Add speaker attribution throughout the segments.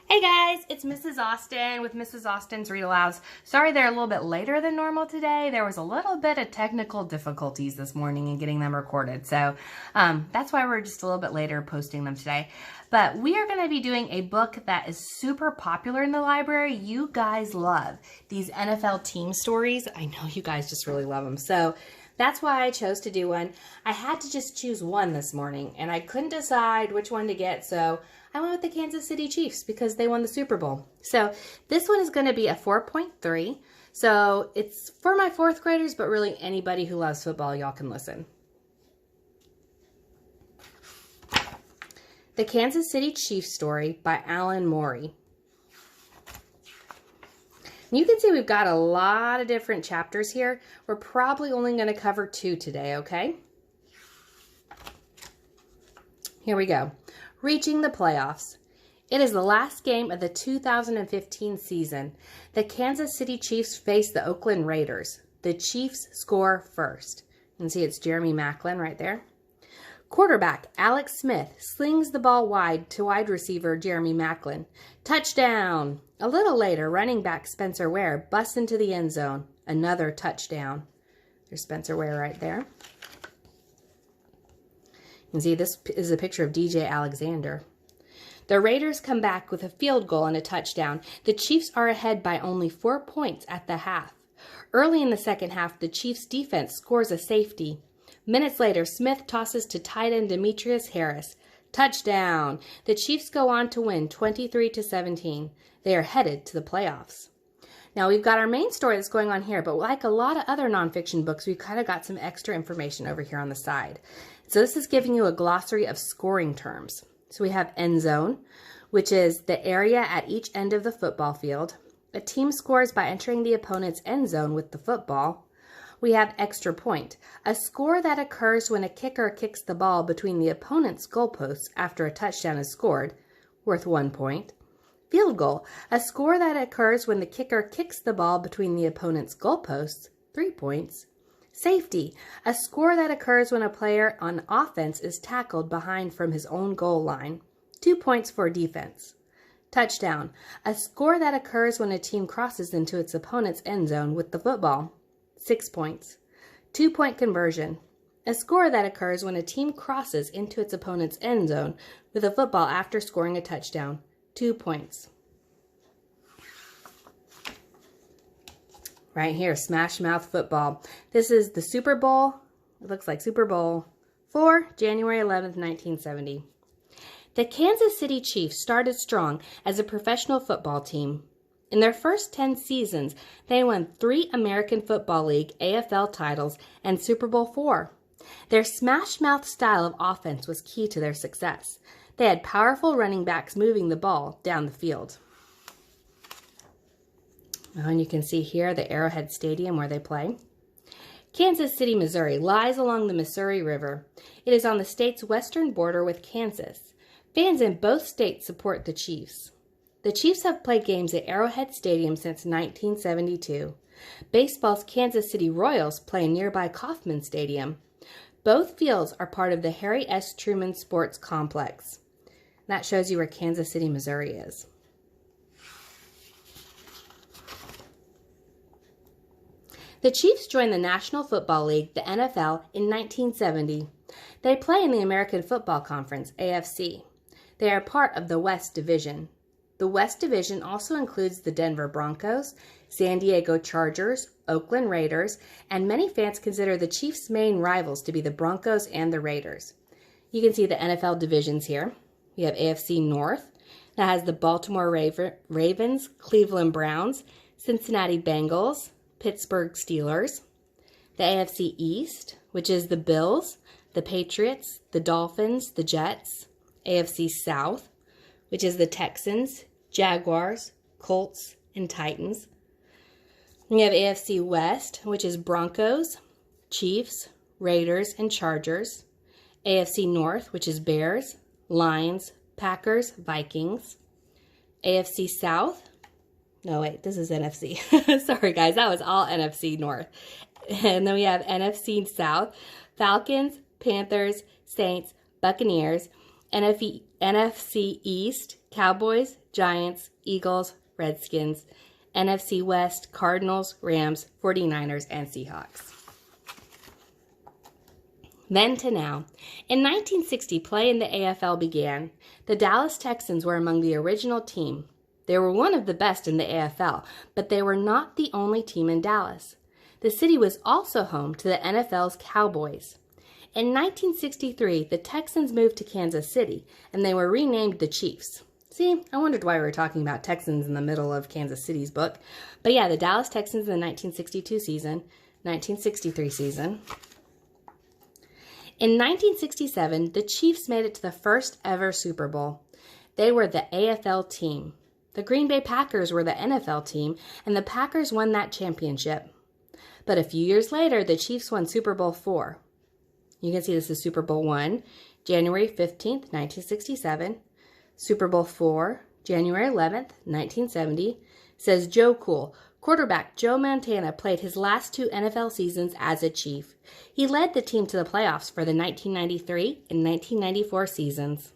Speaker 1: Hey guys, it's Mrs. Austin with Mrs. Austin's Read Alouds. Sorry they're a little bit later than normal today. There was a little bit of technical difficulties this morning in getting them recorded. So that's why we're just a little bit later posting them today. But we are going to be doing a book that is super popular in the library. You guys love these NFL team stories. I know you guys just really love them. So that's why I chose to do one. I had to just choose one this morning and I couldn't decide which one to get. So I went with the Kansas City Chiefs because they won the Super Bowl. So this one is going to be a 4.3. So it's for my fourth graders, but really anybody who loves football, y'all can listen. The Kansas City Chiefs Story by Allan Morey. You can see we've got a lot of different chapters here. We're probably only going to cover 2 today, okay? Here we go. Reaching the playoffs. It is the last game of the 2015 season. The Kansas City Chiefs face the Oakland Raiders. The Chiefs score first. You can see it's Jeremy Maclin right there. Quarterback Alex Smith slings the ball wide to wide receiver Jeremy Maclin. Touchdown! A little later, running back Spencer Ware busts into the end zone. Another touchdown. There's Spencer Ware right there. You can see this is a picture of DJ Alexander. The Raiders come back with a field goal and a touchdown. The Chiefs are ahead by only 4 points at the half. Early in the second half, the Chiefs' defense scores a safety. Minutes later, Smith tosses to tight end Demetrius Harris. Touchdown! The Chiefs go on to win 23-17. They are headed to the playoffs. Now, we've got our main story that's going on here, but like a lot of other nonfiction books, we've kind of got some extra information over here on the side. So this is giving you a glossary of scoring terms. So we have end zone, which is the area at each end of the football field. A team scores by entering the opponent's end zone with the football. We have extra point, a score that occurs when a kicker kicks the ball between the opponent's goalposts after a touchdown is scored, worth 1 point. Field goal, a score that occurs when the kicker kicks the ball between the opponent's goalposts, 3 points. Safety, a score that occurs when a player on offense is tackled behind from his own goal line, 2 points for defense. Touchdown, a score that occurs when a team crosses into its opponent's end zone with the football, 6 points. 2-point conversion, a score that occurs when a team crosses into its opponent's end zone with a football after scoring a touchdown, 2 points. Right here, Smash Mouth Football. This is the Super Bowl. It looks like Super Bowl 4, January 11th, 1970. The Kansas City Chiefs started strong as a professional football team. In their first 10 seasons, they won 3 American Football League AFL titles and Super Bowl 4. Their smash-mouth style of offense was key to their success. They had powerful running backs moving the ball down the field. And you can see here the Arrowhead Stadium where they play. Kansas City, Missouri lies along the Missouri River. It is on the state's western border with Kansas. Fans in both states support the Chiefs. The Chiefs have played games at Arrowhead Stadium since 1972. Baseball's Kansas City Royals play in nearby Kauffman Stadium. Both fields are part of the Harry S. Truman Sports Complex. That shows you where Kansas City, Missouri is. The Chiefs joined the National Football League, the NFL, in 1970. They play in the American Football Conference, AFC. They are part of the West Division. The West Division also includes the Denver Broncos, San Diego Chargers, Oakland Raiders, and many fans consider the Chiefs' main rivals to be the Broncos and the Raiders. You can see the NFL divisions here. We have AFC North, that has the Baltimore Ravens, Cleveland Browns, Cincinnati Bengals, Pittsburgh Steelers. The AFC East, which is the Bills, the Patriots, the Dolphins, the Jets. AFC South, which is the Texans, Jaguars, Colts, and Titans. We have AFC West, which is Broncos, Chiefs, Raiders, and Chargers. AFC North, which is Bears, Lions, Packers, Vikings. AFC South. No, wait, this is NFC. Sorry, guys, that was all NFC North. And then we have NFC South, Falcons, Panthers, Saints, Buccaneers. NFC East, Cowboys, Giants, Eagles, Redskins. NFC West, Cardinals, Rams, 49ers, and Seahawks. Then to now. In 1960, play in the AFL began. The Dallas Texans were among the original team. They were one of the best in the AFL, but they were not the only team in Dallas. The city was also home to the NFL's Cowboys. In 1963, the Texans moved to Kansas City, and they were renamed the Chiefs. See, I wondered why we were talking about Texans in the middle of Kansas City's book. But yeah, the Dallas Texans in the 1962 season, 1963 season. In 1967, the Chiefs made it to the first ever Super Bowl. They were the AFL team. The Green Bay Packers were the NFL team, and the Packers won that championship. But a few years later, the Chiefs won Super Bowl IV. You can see this is Super Bowl I, January 15th, 1967. Super Bowl IV, January 11th, 1970. Says Joe Cool. Quarterback Joe Montana played his last 2 NFL seasons as a Chief. He led the team to the playoffs for the 1993 and 1994 seasons.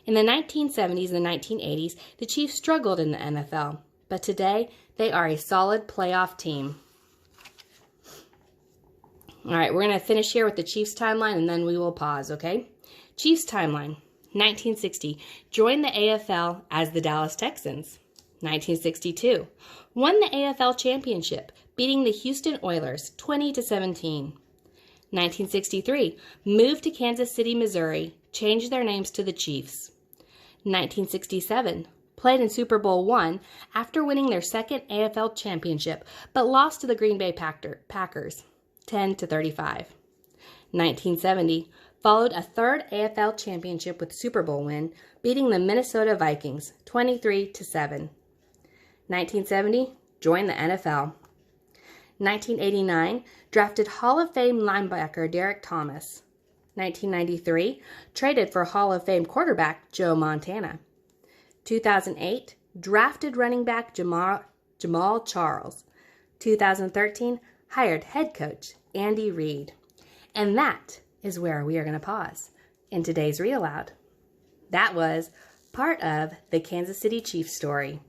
Speaker 1: In the 1970s and 1980s, the Chiefs struggled in the NFL, but today they are a solid playoff team. All right, we're going to finish here with the Chiefs timeline, and then we will pause, okay? Chiefs timeline. 1960, joined the AFL as the Dallas Texans. 1962, won the AFL championship, beating the Houston Oilers 20-17. 1963, moved to Kansas City, Missouri, changed their names to the Chiefs. 1967, played in Super Bowl I after winning their second AFL championship, but lost to the Green Bay Packers 10-35. 1970, followed a third AFL championship with Super Bowl win, beating the Minnesota Vikings 23-7. 1970, joined the NFL. 1989, drafted Hall of Fame linebacker Derek Thomas. 1993, traded for Hall of Fame quarterback Joe Montana. 2008, drafted running back Jamal Charles. 2013, hired head coach Andy Reid. And that is where we are going to pause in today's Read Aloud. That was part of the Kansas City Chiefs story.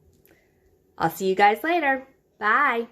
Speaker 1: I'll see you guys later. Bye.